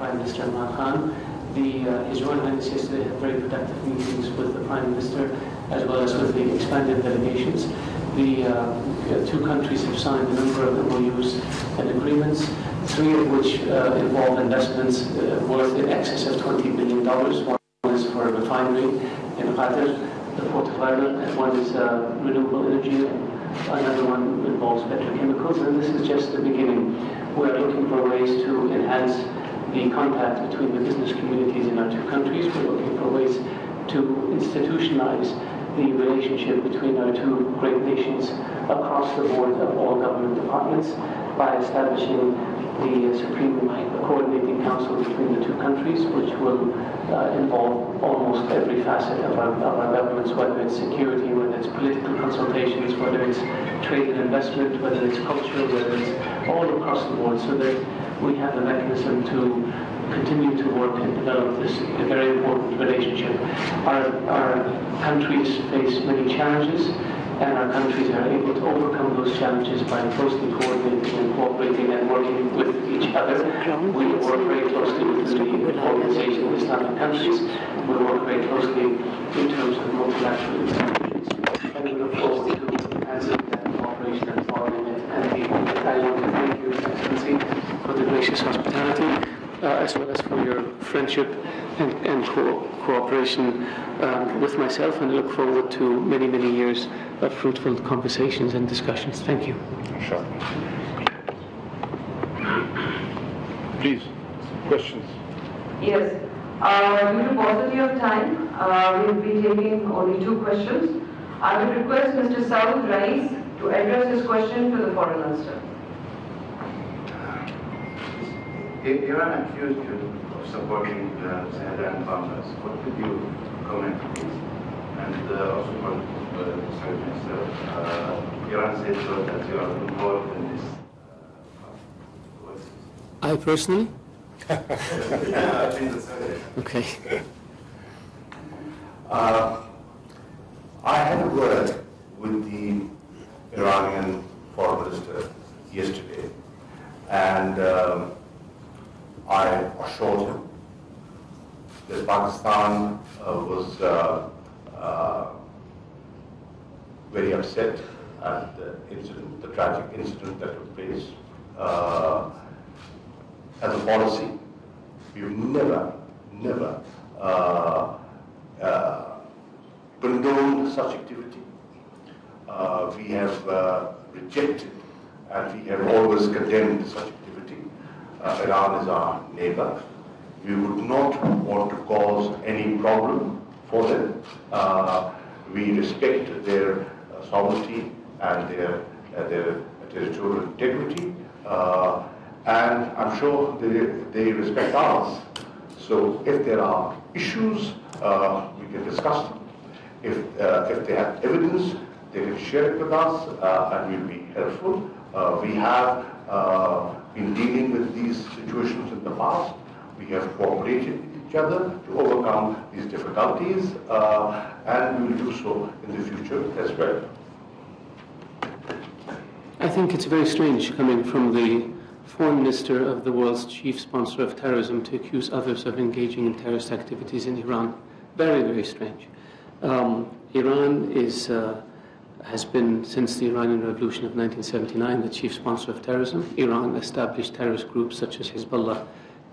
Prime Minister Imran Khan. His Royal Highness yesterday had very productive meetings with the Prime Minister as well as with the expanded delegations. The two countries have signed a number of MOUs and agreements, three of which involve investments worth in excess of $20 billion. One is for a refinery in Qatar, the Port of Ireland, and one is renewable energy. Another one involves petrochemicals, and this is just the beginning. We are looking for ways to enhance the contact between the business communities in our two countries. We're looking for ways to institutionalize the relationship between our two great nations across the board of all government departments by establishing the Supreme Coordinating Council between the two countries, which will involve almost every facet of our governments, whether it's security, whether it's political consultations, whether it's trade and investment, whether it's culture, whether it's all across the board, so that we have a mechanism to continue to work and develop this very important relationship. Our countries face many challenges, and our countries are able to overcome those challenges by closely coordinating and cooperating and working with each other. We work very closely with the Organization of Islamic Countries. We work very closely in terms of multilateral institutions, and we look forward to enhancing that cooperation and following it. And I want to thank you, Excellency, for the gracious hospitality, as well as for your friendship and cooperation with myself, and I look forward to many, many years of fruitful conversations and discussions. Thank you. Sure. Please, questions? Yes. Due to paucity of time, we will be taking only two questions. I would request Mr. Saud Rais to address his question to the Foreign Minister. Iran accused you of supporting the Saharan farmers. What could you comment, please? And also for the Minister, Iran said so that you are involved in this. I personally? Yeah, I think that's right. Okay. I had a word with the Iranian Foreign Minister yesterday, and I assured him that Pakistan was very upset at the tragic incident that took place. As a policy, we've never condoned such activity. We have rejected and we have always condemned such activity. Iran is our neighbor. We would not want to cause any problem for them. We respect their sovereignty and their territorial integrity, and I'm sure they respect ours. So if there are issues, we can discuss them. If they have evidence, they can share it with us, and we'll be helpful. We have been dealing with these situations in the past. We have cooperated with each other to overcome these difficulties, and we will do so in the future as well. I think it's very strange coming from the Foreign Minister of the world's chief sponsor of terrorism to accuse others of engaging in terrorist activities in Iran. Very, very strange. Iran has been, since the Iranian Revolution of 1979, the chief sponsor of terrorism. Iran established terrorist groups such as Hezbollah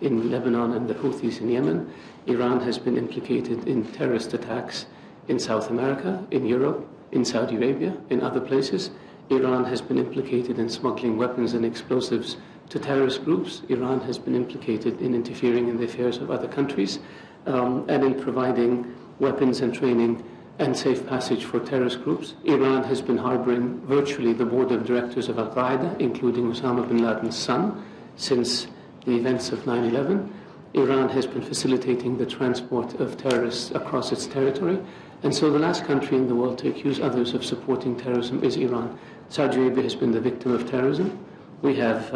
in Lebanon and the Houthis in Yemen. Iran has been implicated in terrorist attacks in South America, in Europe, in Saudi Arabia, in other places. Iran has been implicated in smuggling weapons and explosives to terrorist groups. Iran has been implicated in interfering in the affairs of other countries and in providing weapons and training and safe passage for terrorist groups. Iran has been harboring virtually the board of directors of Al-Qaeda, including Osama bin Laden's son, since the events of 9/11. Iran has been facilitating the transport of terrorists across its territory. And so the last country in the world to accuse others of supporting terrorism is Iran. Saudi Arabia has been the victim of terrorism. We have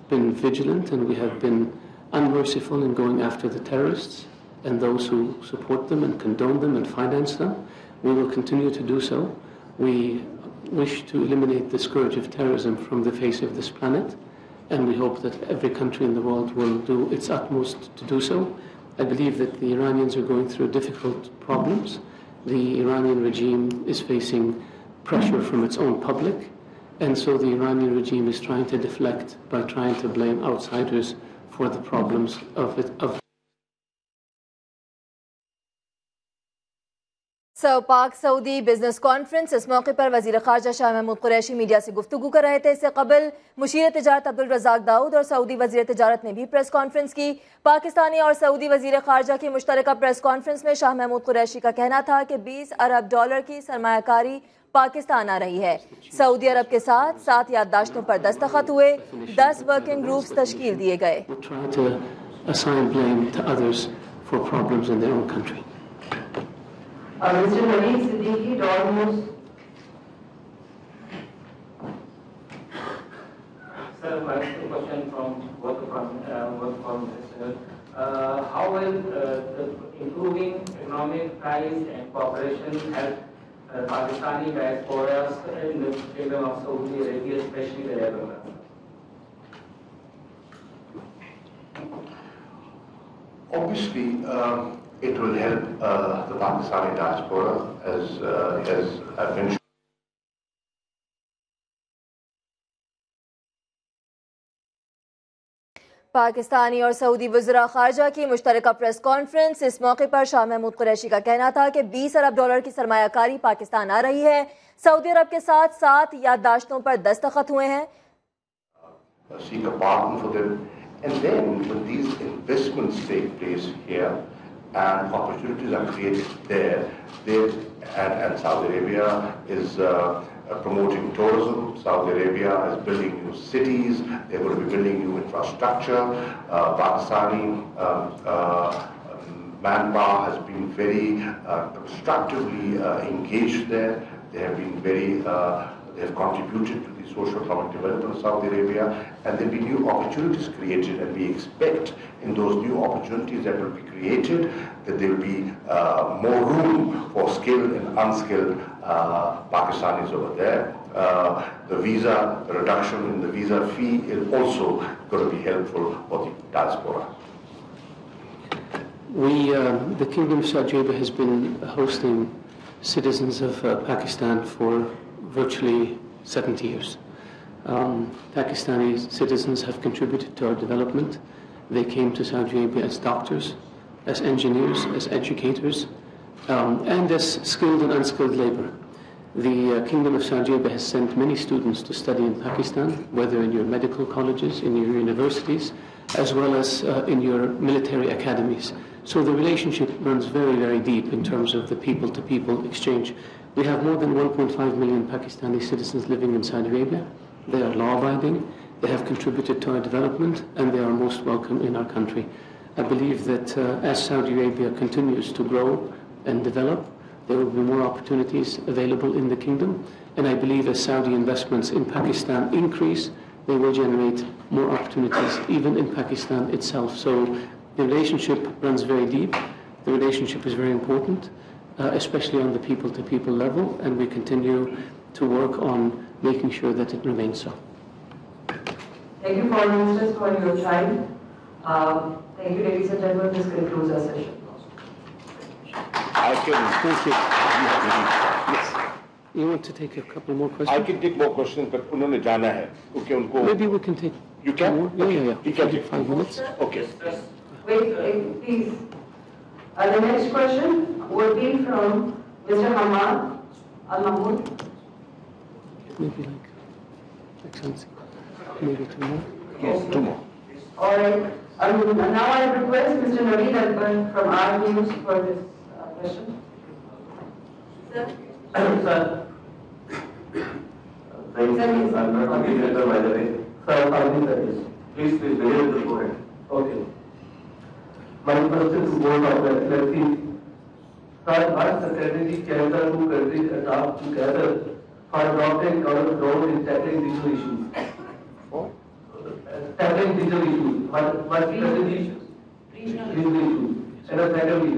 been vigilant and we have been unmerciful in going after the terrorists and those who support them and condone them and finance them. We will continue to do so. We wish to eliminate the scourge of terrorism from the face of this planet, and we hope that every country in the world will do its utmost to do so. I believe that the Iranians are going through difficult problems. The Iranian regime is facing pressure from its own public, and so the Iranian regime is trying to deflect by trying to blame outsiders for the problems of it. पाक Saudi business conference, इस मौके पर वज़ीर ख़ारजा Shah Mahmood Qureshi media से गुफ्तगू कर रहे थे। इससे कबल मुशीर तिजारत अब्दुल रज़ाक दाऊद और सऊदी वज़ीर तिजारत ने भी प्रेस कॉन्फ्रेंस की। पाकिस्तानी और सऊदी वज़ीर ख़ारजा की मुश्तरका प्रेस कॉन्फ्रेंस में शाह महमूद कुरैशी का कहना था कि $20 अरब की सरमायाकारी पाकिस्तान आ रही है। सऊदी अरब के साथ 7 याददाश्तों पर दस्तखत हुए, 10 वर्किंग ग्रुप्स तश्कील दिए गए। Mr. Nadeem Siddiqui, Dormouse. Sir, my question from work from sir. How will the improving economic ties and cooperation help Pakistani diaspora in the Kingdom of Saudi Arabia, especially the labor class? Obviously, it will help the Pakistani diaspora, as I've mentioned. Pakistani और Saudi वज़रा ख़ारजा की मुश्तरका press conference, इस मौके पर शाह महमूद कुरैशी का कहना था कि $20 अरब की सरमायाकारी पाकिस्तान आ रही है। सऊदी अरब के साथ 7 याददाश्तों पर दस्तखत हुए हैं। Seek a pardon for them, and then when these investments take place here and opportunities are created there, and Saudi Arabia is promoting tourism. Saudi Arabia is building new cities. They're going to be building new infrastructure. Pakistani manpower has been very constructively engaged there. They have been they have contributed to the socio-economic development of Saudi Arabia, and there will be new opportunities created, and we expect in those new opportunities that will be created that there will be more room for skilled and unskilled Pakistanis over there. The reduction in the visa fee is also going to be helpful for the diaspora. The Kingdom of Saudi Arabia has been hosting citizens of Pakistan for virtually 70 years. Pakistani citizens have contributed to our development. They came to Saudi Arabia as doctors, as engineers, as educators, and as skilled and unskilled labor. The Kingdom of Saudi Arabia has sent many students to study in Pakistan, whether in your medical colleges, in your universities, as well as in your military academies. So the relationship runs very, very deep in terms of the people-to-people exchange. We have more than 1.5 million Pakistani citizens living in Saudi Arabia. They are law-abiding, they have contributed to our development, and they are most welcome in our country. I believe that as Saudi Arabia continues to grow and develop, there will be more opportunities available in the kingdom, and I believe as Saudi investments in Pakistan increase, they will generate more opportunities even in Pakistan itself. So the relationship runs very deep, the relationship is very important, especially on the people-to-people level, and we continue to work on making sure that it remains so. Thank you, Foreign Ministers, for your time. Thank you, ladies and gentlemen. This concludes our session. Thank you. Yes. You want to take a couple more questions? I can take more questions, but उन्होंने जाना है, क्योंकि उनको. Maybe we can take. You can? More? Yeah. You can take 5 minutes. Okay. Wait, please. The next question will be from Mr. Hamad Al-Mahmoud. Maybe Excellency. Maybe 2 more. Yes, 2 more. All right. Now I request Mr. Nadeem from our news for this question. Sir. Sir. Thank you. I'm not going to be by the way. Sir, I'll be service. Please behave the point. Okay. My question to board of Excellency. Sir, what strategy can the 2 countries adopt together for adopting common ground in tackling digital issues? Tackling digital issues. What strategy issues? Regional issues. And secondly,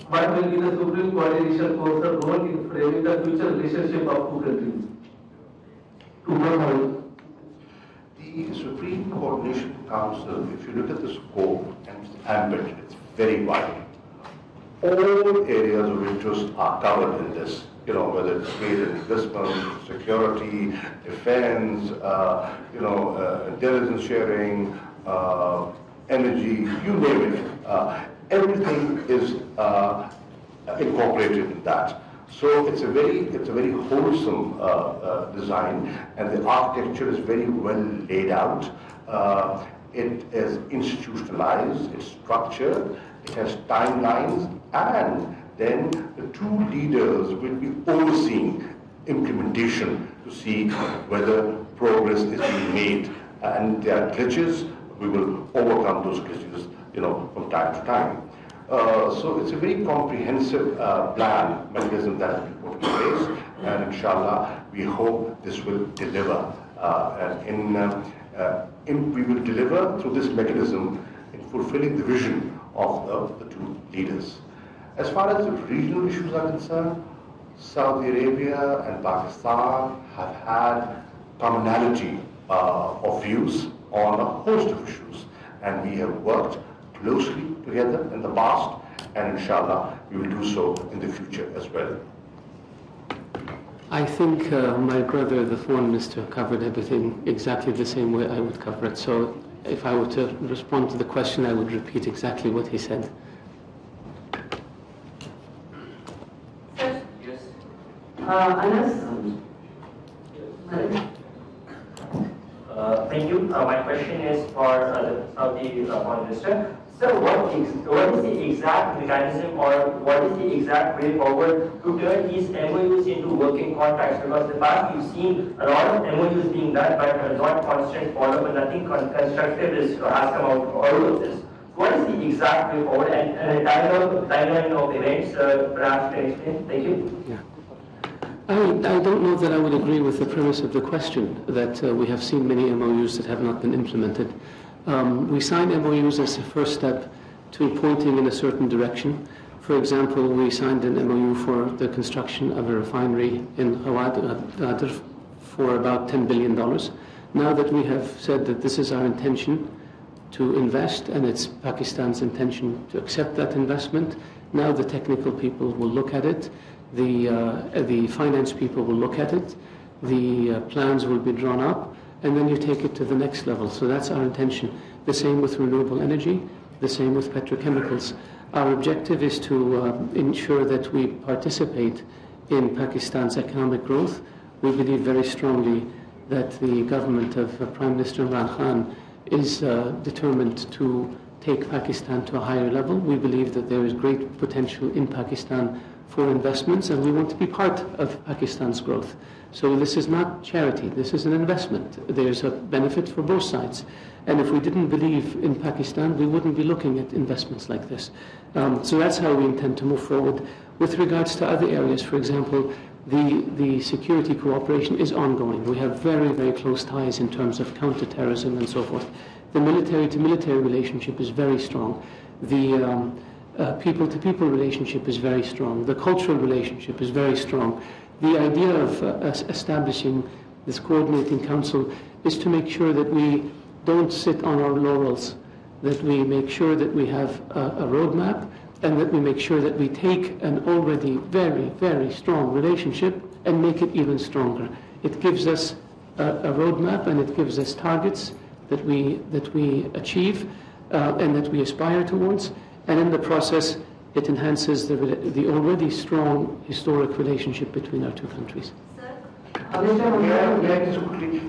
what will be the Supreme Coordination Force role in framing the future relationship of 2 countries? To what point? The the Supreme Coordination Council, if you look at the scope and ambit, it's very wide. All areas of interest are covered in this. You know, whether it's trade and investment, security, defense, intelligence sharing, energy, you name it. Everything is incorporated in that. So it's a very wholesome design, and the architecture is very well laid out. It is institutionalized, it's structured, it has timelines, and then the two leaders will be overseeing implementation to see whether progress is being made. And there are glitches, we will overcome those glitches, from time to time. So it's a very comprehensive plan, mechanism that has been put in place, and inshallah, we hope this will deliver. We will deliver through this mechanism in fulfilling the vision of the two leaders. As far as the regional issues are concerned, Saudi Arabia and Pakistan have had commonality of views on a host of issues, and we have worked closely together in the past, and inshallah we will do so in the future as well. I think my brother, the foreign minister, covered everything exactly the same way I would cover it. So if I were to respond to the question, I would repeat exactly what he said. Yes. Anas? Malik? Thank you. My question is for the Saudi Foreign Minister. So what is the exact mechanism, or what is the exact way forward to turn these MOUs into working contracts? Because in the past we've seen a lot of MOUs being done, but not constant follow-up, and nothing constructive has come out of all of this. What is the exact way forward, and a timeline of events perhaps can explain? Thank you. Yeah. I don't know that I would agree with the premise of the question, that we have seen many MOUs that have not been implemented. We signed MOUs as a first step to pointing in a certain direction. For example, we signed an MOU for the construction of a refinery in Wardaat for about $10 billion. Now that we have said that this is our intention to invest, and it's Pakistan's intention to accept that investment, now the technical people will look at it. The finance people will look at it, the plans will be drawn up, and then you take it to the next level. So that's our intention. The same with renewable energy, the same with petrochemicals. Our objective is to ensure that we participate in Pakistan's economic growth. We believe very strongly that the government of Prime Minister Imran Khan is determined to take Pakistan to a higher level. We believe that there is great potential in Pakistan for investments, and we want to be part of Pakistan's growth. So this is not charity, this is an investment. There's a benefit for both sides. And if we didn't believe in Pakistan, we wouldn't be looking at investments like this. So that's how we intend to move forward. With regards to other areas, for example, the security cooperation is ongoing. We have very, very close ties in terms of counterterrorism and so forth. The military-to-military relationship is very strong. The people-to-people relationship is very strong. The cultural relationship is very strong. The idea of establishing this coordinating council is to make sure that we don't sit on our laurels, that we make sure that we have a roadmap, and that we make sure that we take an already very, very strong relationship and make it even stronger. It gives us a roadmap, and it gives us targets that we achieve and that we aspire towards. And in the process, it enhances the already strong historic relationship between our two countries.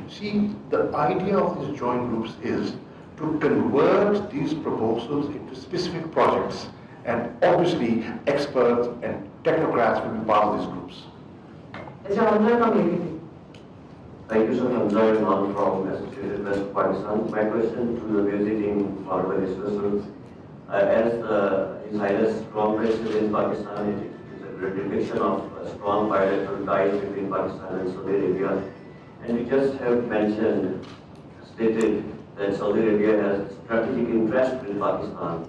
See, the idea of these joint groups is to convert these proposals into specific projects, and obviously experts and technocrats will be part of these groups. Thank you, sir. I'm Zoran Imam from Associated Press of Pakistan. My question to the visiting foreign minister, as His Highness Crown Prince in Pakistan, it is a great depiction of strong bilateral ties between Pakistan and Saudi Arabia. And we just have stated that Saudi Arabia has strategic interest in Pakistan.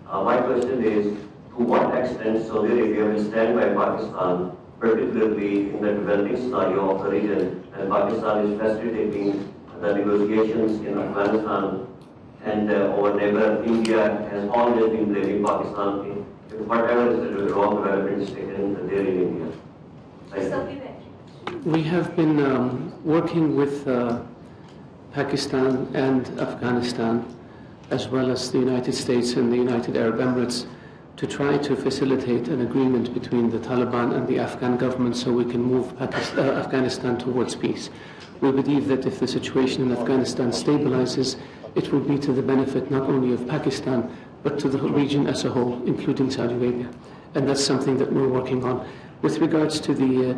My question is, to what extent Saudi Arabia will stand by Pakistan, particularly in the developing scenario of the region, and Pakistan is facilitating the negotiations in Afghanistan, and our neighbor India has always been blaming Pakistan in whatever is the wrong developments taken there in India. Thank you. We have been working with Pakistan and Afghanistan, as well as the United States and the United Arab Emirates, to try to facilitate an agreement between the Taliban and the Afghan government so we can move Afghanistan towards peace. We believe that if the situation in Afghanistan stabilizes, it will be to the benefit not only of Pakistan, but to the region as a whole, including Saudi Arabia. And that's something that we're working on. With regards to the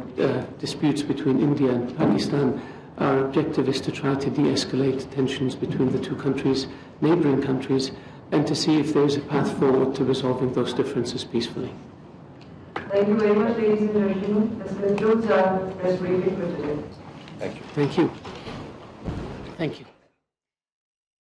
disputes between India and Pakistan, our objective is to try to de-escalate tensions between the two countries, neighboring countries, and to see if there is a path forward to resolving those differences peacefully. Thank you very much, ladies and gentlemen. This concludes our press briefing for today. Thank you. Thank you. Thank you.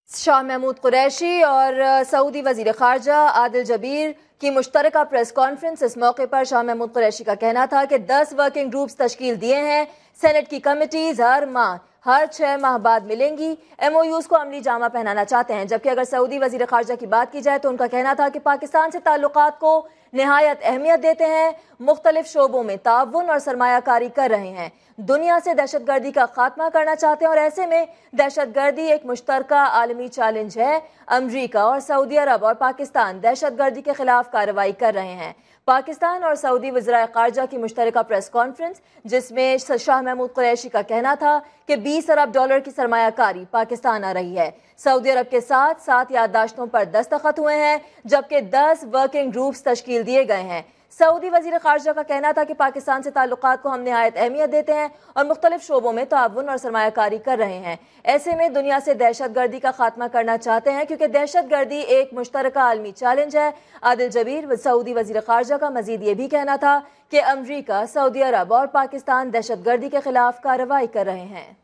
Shah Mahmood Qureshi और Saudi वजीर खारजा आदिल जबीर की मुश्तरका press conference. इस मौके पर शाह महमूद कुरैशी का कहना था कि 10 वर्किंग ग्रुप्स तश्कील दिए हैं। सेनेट की कमिटीज हर 6 माह बाद मिलेंगी। MOUs को अमली जामा पहनाना चाहते हैं। जबकि अगर सऊदी वजीर खारजा की बात की जाए तो उनका कहना था कि पाकिस्तान से ताल्लुकात को निहायत अहमियत देते हैं, मुख्तलिफ शोबों में ताउन और सरमायाकारी कर रहे हैं, दुनिया से दहशतगर्दी का खात्मा करना चाहते हैं और ऐसे में दहशतगर्दी एक मुश्तरका आलमी चैलेंज है। अमरीका और सऊदी अरब और पाकिस्तान दहशतगर्दी के खिलाफ कार्रवाई कर रहे हैं। पाकिस्तान और सऊदी वज़राए ख़ारजा की मुश्तरका प्रेस कॉन्फ्रेंस, जिसमें शाह महमूद कुरैशी का कहना था कि 20 अरब डॉलर की सरमायाकारी पाकिस्तान आ रही है। सऊदी अरब के साथ 7 याददाश्तों पर दस्तखत हुए हैं, जबकि 10 वर्किंग ग्रुप्स तश्कील दिए गए हैं। सऊदी वज़ीर ख़ारजा का कहना था कि पाकिस्तान से ताल्लुकात को हम निहायत अहमियत देते हैं और मुख्तलिफ शोबों में ताउन और सरमायाकारी कर रहे हैं। ऐसे में दुनिया से दहशतगर्दी का खात्मा करना चाहते हैं, क्योंकि दहशतगर्दी एक मुश्तरका आलमी चैलेंज है। आदिल जबीर सऊदी वज़ीर ख़ारजा का मजीद ये भी कहना था कि अमरीका, सऊदी अरब और पाकिस्तान दहशतगर्दी के खिलाफ कार्रवाई कर रहे हैं।